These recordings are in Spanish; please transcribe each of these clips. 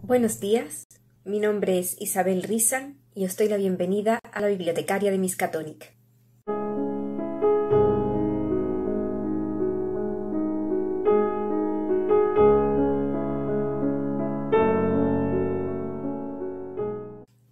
Buenos días, mi nombre es Isabel Rizan y os doy la bienvenida a la bibliotecaria de Miskatonic.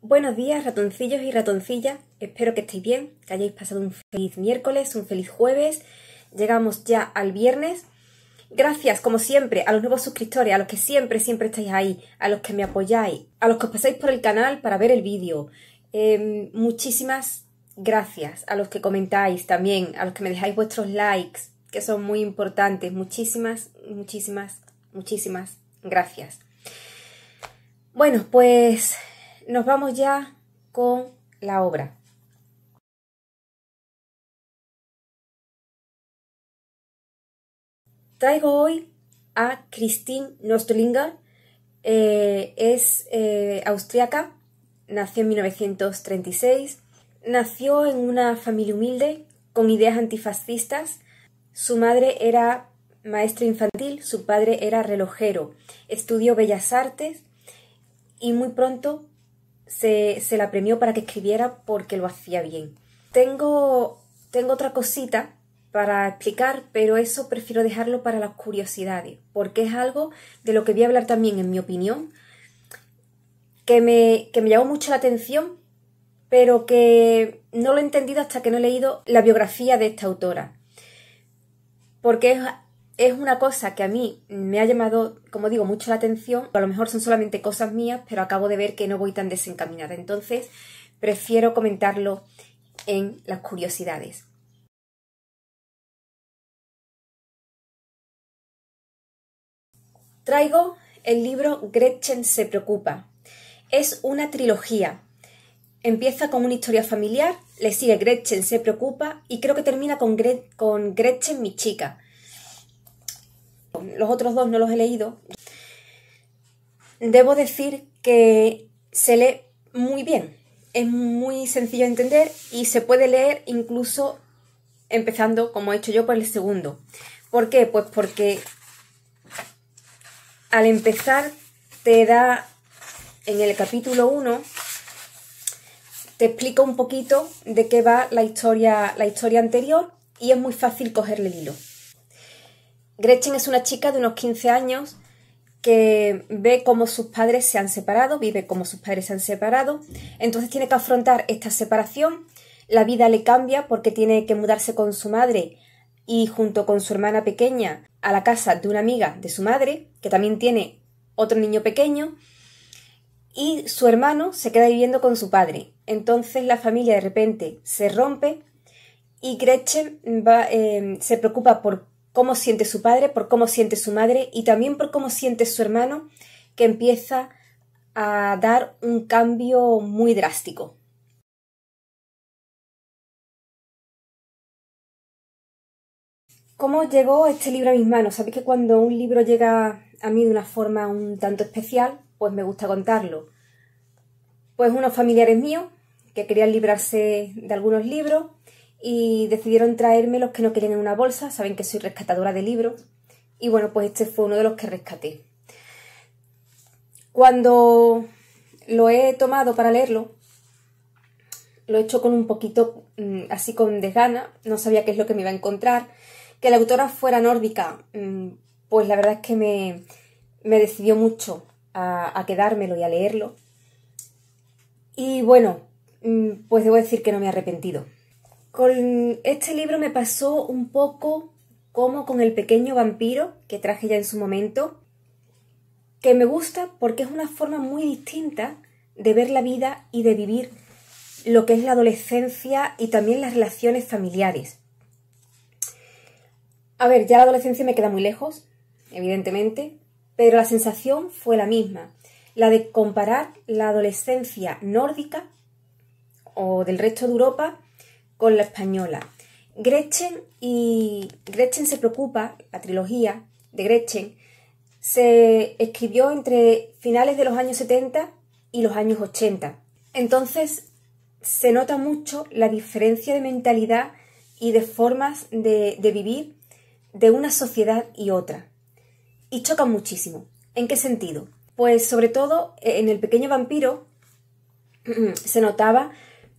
Buenos días, ratoncillos y ratoncillas, espero que estéis bien, que hayáis pasado un feliz miércoles, un feliz jueves, llegamos ya al viernes. Gracias, como siempre, a los nuevos suscriptores, a los que siempre estáis ahí, a los que me apoyáis, a los que os pasáis por el canal para ver el vídeo. Muchísimas gracias a los que comentáis también, a los que me dejáis vuestros likes, que son muy importantes. Muchísimas gracias. Bueno, pues nos vamos ya con la obra. Traigo hoy a Christine Nostlinger, es austríaca, nació en 1936, nació en una familia humilde con ideas antifascistas. Su madre era maestra infantil, su padre era relojero, estudió Bellas Artes y muy pronto se la premió para que escribiera porque lo hacía bien. Tengo otra cosita para explicar, pero eso prefiero dejarlo para las curiosidades, porque es algo de lo que voy a hablar también, en mi opinión, que me llamó mucho la atención, pero que no lo he entendido hasta que no he leído la biografía de esta autora, porque es una cosa que a mí me ha llamado, como digo, mucho la atención. A lo mejor son solamente cosas mías, pero acabo de ver que no voy tan desencaminada, entonces prefiero comentarlo en las curiosidades. Traigo el libro Gretchen se preocupa. Es una trilogía. Empieza con una historia familiar, le sigue Gretchen se preocupa y creo que termina con Gretchen mi chica. Los otros dos no los he leído. Debo decir que se lee muy bien. Es muy sencillo de entender y se puede leer incluso empezando, como he hecho yo, por el segundo. ¿Por qué? Pues porque al empezar te da, en el capítulo 1, te explica un poquito de qué va la historia anterior y es muy fácil cogerle el hilo. Gretchen es una chica de unos 15 años que ve cómo sus padres se han separado, vive cómo sus padres se han separado, entonces tiene que afrontar esta separación. La vida le cambia porque tiene que mudarse con su madre y junto con su hermana pequeña a la casa de una amiga de su madre, que también tiene otro niño pequeño, y su hermano se queda viviendo con su padre. Entonces la familia de repente se rompe y Gretchen se preocupa por cómo siente su padre, por cómo siente su madre y también por cómo siente su hermano, que empieza a dar un cambio muy drástico. ¿Cómo llegó este libro a mis manos? Sabéis que cuando un libro llega a mí de una forma un tanto especial, pues me gusta contarlo. Pues unos familiares míos que querían librarse de algunos libros y decidieron traerme los que no querían en una bolsa. Saben que soy rescatadora de libros y bueno, pues este fue uno de los que rescaté. Cuando lo he tomado para leerlo, lo he hecho con un poquito así con desgana, no sabía qué es lo que me iba a encontrar. Que la autora fuera nórdica, pues la verdad es que me decidió mucho a quedármelo y a leerlo. Y bueno, pues debo decir que no me he arrepentido. Con este libro me pasó un poco como con El pequeño vampiro, que traje ya en su momento, que me gusta porque es una forma muy distinta de ver la vida y de vivir lo que es la adolescencia y también las relaciones familiares. A ver, ya la adolescencia me queda muy lejos, evidentemente, pero la sensación fue la misma, la de comparar la adolescencia nórdica o del resto de Europa con la española. Gretchen se preocupa, la trilogía de Gretchen, se escribió entre finales de los años 70 y los años 80. Entonces se nota mucho la diferencia de mentalidad y de formas de vivir de una sociedad y otra. Y chocan muchísimo. ¿En qué sentido? Pues sobre todo en El pequeño vampiro se notaba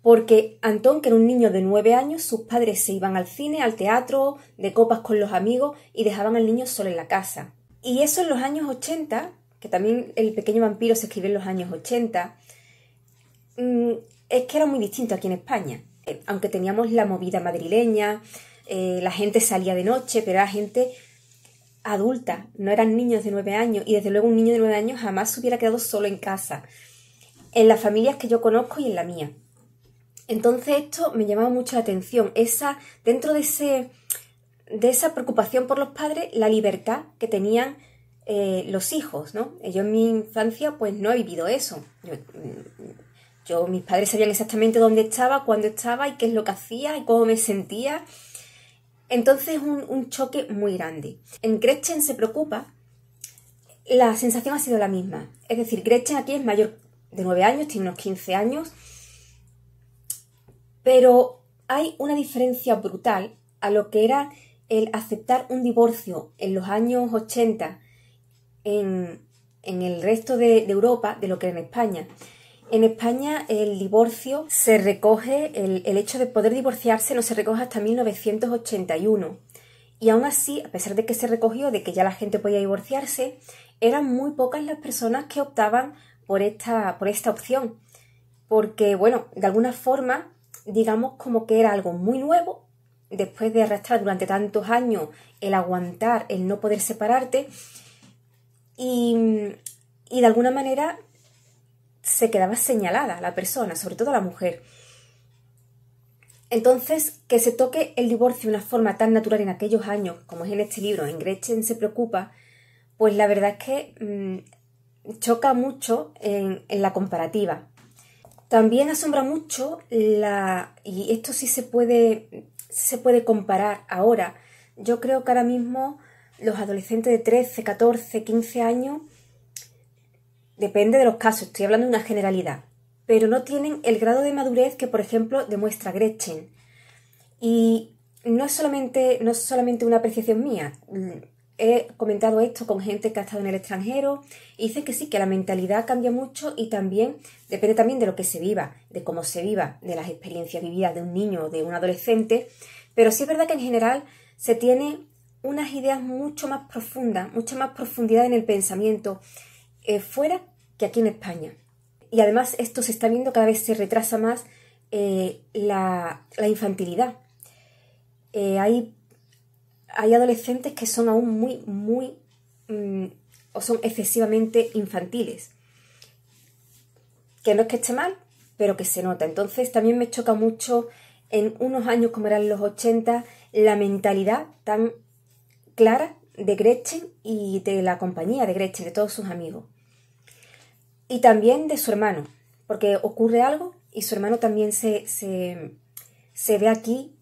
porque Antón, que era un niño de 9 años, sus padres se iban al cine, al teatro, de copas con los amigos y dejaban al niño solo en la casa. Y eso en los años 80, que también El pequeño vampiro se escribió en los años 80, es que era muy distinto aquí en España. Aunque teníamos la movida madrileña, la gente salía de noche, pero era gente adulta, no eran niños de 9 años, y desde luego un niño de 9 años jamás se hubiera quedado solo en casa, en las familias que yo conozco y en la mía. Entonces esto me llamaba mucho la atención, dentro de esa preocupación por los padres, la libertad que tenían los hijos, ¿no? Yo en mi infancia pues no he vivido eso. Mis padres sabían exactamente dónde estaba, cuándo estaba y qué es lo que hacía y cómo me sentía. Entonces un choque muy grande. En Gretchen se preocupa, la sensación ha sido la misma. Es decir, Gretchen aquí es mayor de 9 años, tiene unos 15 años, pero hay una diferencia brutal a lo que era el aceptar un divorcio en los años 80 en el resto de Europa de lo que era en España. En España el divorcio se recoge, el hecho de poder divorciarse no se recoge hasta 1981. Y aún así, a pesar de que se recogió, de que ya la gente podía divorciarse, eran muy pocas las personas que optaban por esta opción. Porque, bueno, de alguna forma, digamos como que era algo muy nuevo, después de arrastrar durante tantos años el aguantar, el no poder separarte, y de alguna manera se quedaba señalada la persona, sobre todo la mujer. Entonces, que se toque el divorcio de una forma tan natural en aquellos años, como es en este libro, en Gretchen se preocupa, pues la verdad es que choca mucho en la comparativa. También asombra mucho y esto sí se puede comparar ahora. Yo creo que ahora mismo los adolescentes de 13, 14, 15 años, depende de los casos, estoy hablando de una generalidad, pero no tienen el grado de madurez que, por ejemplo, demuestra Gretchen. Y no es solamente una apreciación mía. He comentado esto con gente que ha estado en el extranjero y dicen que sí, que la mentalidad cambia mucho y también depende también de lo que se viva, de cómo se viva, de las experiencias vividas de un niño o de un adolescente, pero sí es verdad que en general se tiene unas ideas mucho más profundas, mucha más profundidad en el pensamiento fuera que aquí en España. Y además esto se está viendo, cada vez se retrasa más la infantilidad. Hay adolescentes que son aún muy o son excesivamente infantiles. Que no es que esté mal, pero que se nota. Entonces también me choca mucho en unos años como eran los 80 la mentalidad tan clara de Gretchen y de la compañía de Gretchen, de todos sus amigos. Y también de su hermano, porque ocurre algo y su hermano también se ve aquí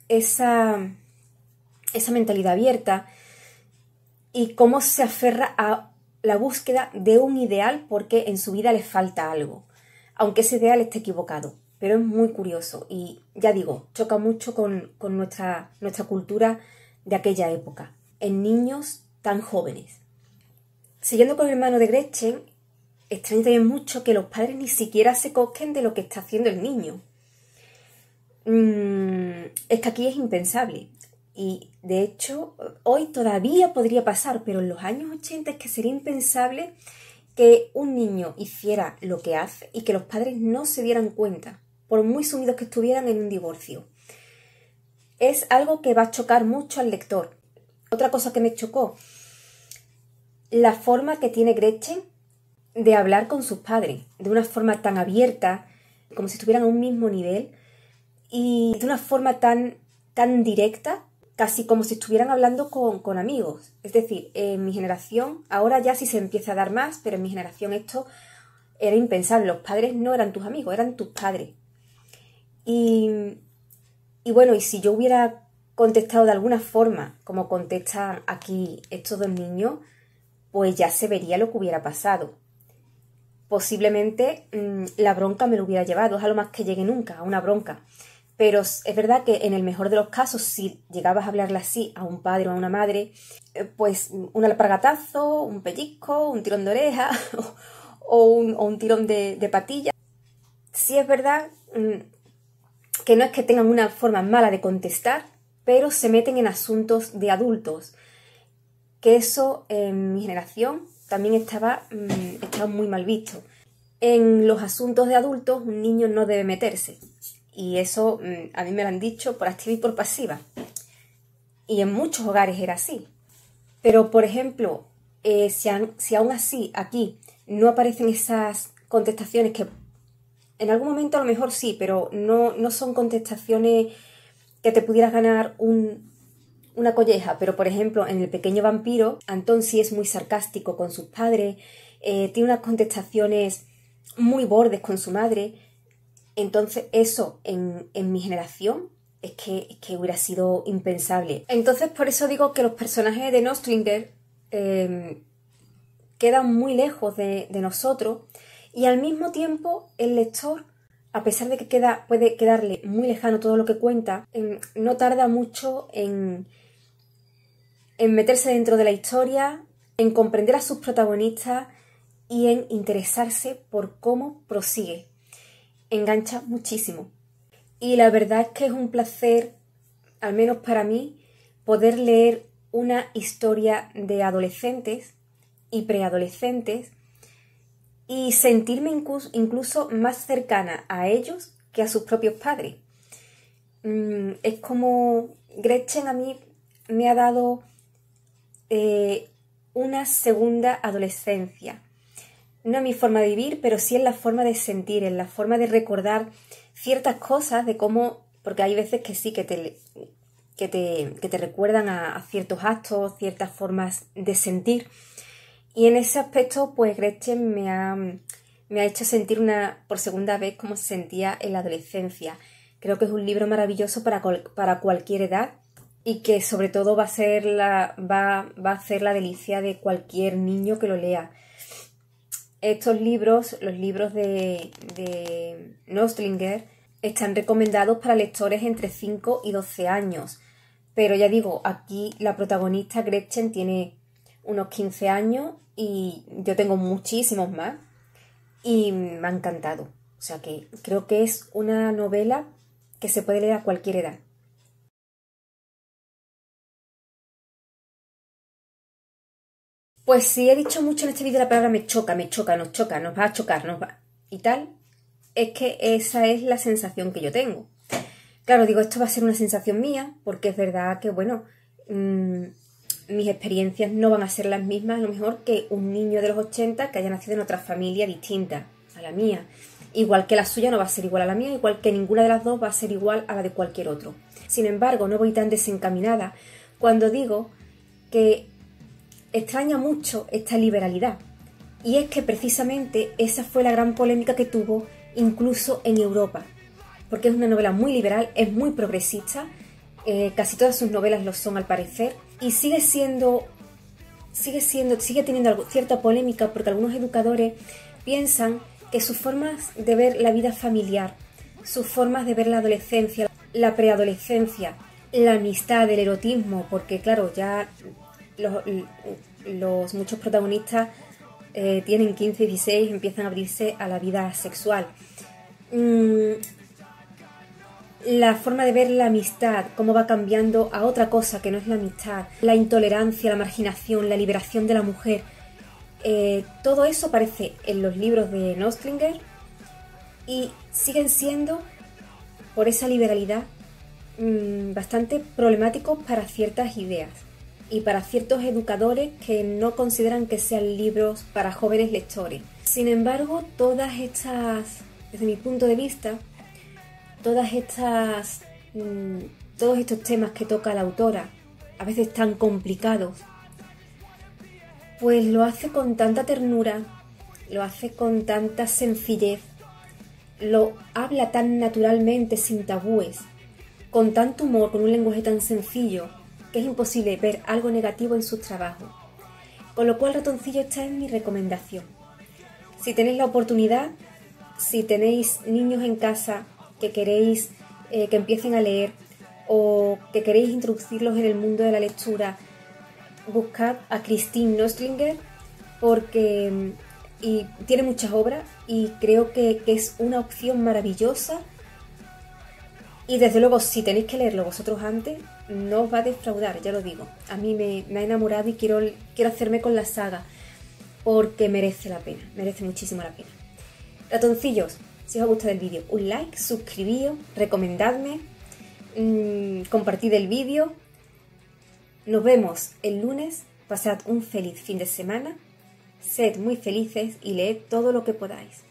esa mentalidad abierta y cómo se aferra a la búsqueda de un ideal porque en su vida le falta algo, aunque ese ideal esté equivocado. Pero es muy curioso y, ya digo, choca mucho con nuestra cultura de aquella época, en niños tan jóvenes. Siguiendo con el hermano de Gretchen, extraña también mucho que los padres ni siquiera se cosquen de lo que está haciendo el niño. Es que aquí es impensable. Y de hecho, hoy todavía podría pasar, pero en los años 80 es que sería impensable que un niño hiciera lo que hace y que los padres no se dieran cuenta, por muy sumidos que estuvieran en un divorcio. Es algo que va a chocar mucho al lector. Otra cosa que me chocó, la forma que tiene Gretchen de hablar con sus padres, de una forma tan abierta, como si estuvieran a un mismo nivel, y de una forma tan directa, casi como si estuvieran hablando con amigos. Es decir, en mi generación, ahora ya sí se empieza a dar más, pero en mi generación esto era impensable. Los padres no eran tus amigos, eran tus padres. Y bueno, y si yo hubiera contestado de alguna forma, como contestan aquí estos dos niños, pues ya se vería lo que hubiera pasado. Posiblemente la bronca me lo hubiera llevado, es a lo más que llegue nunca, a una bronca. pero es verdad que en el mejor de los casos, si llegabas a hablarle así a un padre o a una madre, pues un alpargatazo, un pellizco, un tirón de oreja o un tirón de patilla. Sí es verdad que no es que tengan una forma mala de contestar, pero se meten en asuntos de adultos, que eso en mi generación también estaba muy mal visto. En los asuntos de adultos un niño no debe meterse, y eso a mí me lo han dicho por activa y por pasiva, y en muchos hogares era así. Pero, por ejemplo, si aún así aquí no aparecen esas contestaciones, que en algún momento a lo mejor sí, pero no son contestaciones que te pudieras ganar una colleja. Pero, por ejemplo, en El pequeño vampiro, Antón sí es muy sarcástico con sus padres, tiene unas contestaciones muy bordes con su madre. Entonces eso en mi generación es que hubiera sido impensable. Entonces por eso digo que los personajes de Nostlinger quedan muy lejos de nosotros, y al mismo tiempo el lector, a pesar de que puede quedarle muy lejano todo lo que cuenta, no tarda mucho en meterse dentro de la historia, en comprender a sus protagonistas y en interesarse por cómo prosigue. Engancha muchísimo. Y la verdad es que es un placer, al menos para mí, poder leer una historia de adolescentes y preadolescentes y sentirme incluso más cercana a ellos que a sus propios padres. Es como Gretchen a mí me ha dado una segunda adolescencia. No en mi forma de vivir, pero sí en la forma de sentir, en la forma de recordar ciertas cosas, de cómo, porque hay veces que sí que te recuerdan a ciertos actos, ciertas formas de sentir. Y en ese aspecto, pues Gretchen me ha hecho sentir por segunda vez cómo se sentía en la adolescencia. Creo que es un libro maravilloso para cualquier edad, y que sobre todo va a hacer la delicia de cualquier niño que lo lea. Estos libros, los libros de Nostlinger, están recomendados para lectores entre 5 y 12 años. Pero ya digo, aquí la protagonista Gretchen tiene unos 15 años y yo tengo muchísimos más, y me ha encantado. O sea que creo que es una novela que se puede leer a cualquier edad. Pues si he dicho mucho en este vídeo la palabra me choca, nos va a chocar, y tal, es que esa es la sensación que yo tengo. Claro, digo, esto va a ser una sensación mía, porque es verdad que, bueno, mis experiencias no van a ser las mismas, a lo mejor, que un niño de los 80 que haya nacido en otra familia distinta a la mía. Igual que la suya no va a ser igual a la mía, igual que ninguna de las dos va a ser igual a la de cualquier otro. Sin embargo, no voy tan desencaminada cuando digo que extraña mucho esta liberalidad. Y es que precisamente esa fue la gran polémica que tuvo incluso en Europa. Porque es una novela muy liberal, es muy progresista, casi todas sus novelas lo son al parecer, y sigue teniendo cierta polémica, porque algunos educadores piensan que sus formas de ver la vida familiar, sus formas de ver la adolescencia, la preadolescencia, la amistad, el erotismo, porque claro, ya los muchos protagonistas tienen 15, 16, empiezan a abrirse a la vida sexual. La forma de ver la amistad, cómo va cambiando a otra cosa que no es la amistad, la intolerancia, la marginación, la liberación de la mujer, todo eso aparece en los libros de Nostlinger y siguen siendo, por esa liberalidad, bastante problemáticos para ciertas ideas y para ciertos educadores que no consideran que sean libros para jóvenes lectores. Sin embargo, desde mi punto de vista, todos estos temas que toca la autora, a veces tan complicados, pues lo hace con tanta ternura, lo hace con tanta sencillez, lo habla tan naturalmente, sin tabúes, con tanto humor, con un lenguaje tan sencillo, que es imposible ver algo negativo en sus trabajos. Con lo cual, Ratoncillo, esta es mi recomendación. Si tenéis la oportunidad, si tenéis niños en casa que queréis que empiecen a leer o que queréis introducirlos en el mundo de la lectura, buscad a Christine Nostlinger porque tiene muchas obras y creo que es una opción maravillosa. Y desde luego, si tenéis que leerlo vosotros antes, no os va a defraudar, ya lo digo. A mí me ha enamorado y quiero hacerme con la saga, porque merece la pena, merece muchísimo la pena. Ratoncillos, si os ha gustado el vídeo, un like, suscribíos, recomendadme, compartid el vídeo. Nos vemos el lunes, pasad un feliz fin de semana, sed muy felices y leed todo lo que podáis.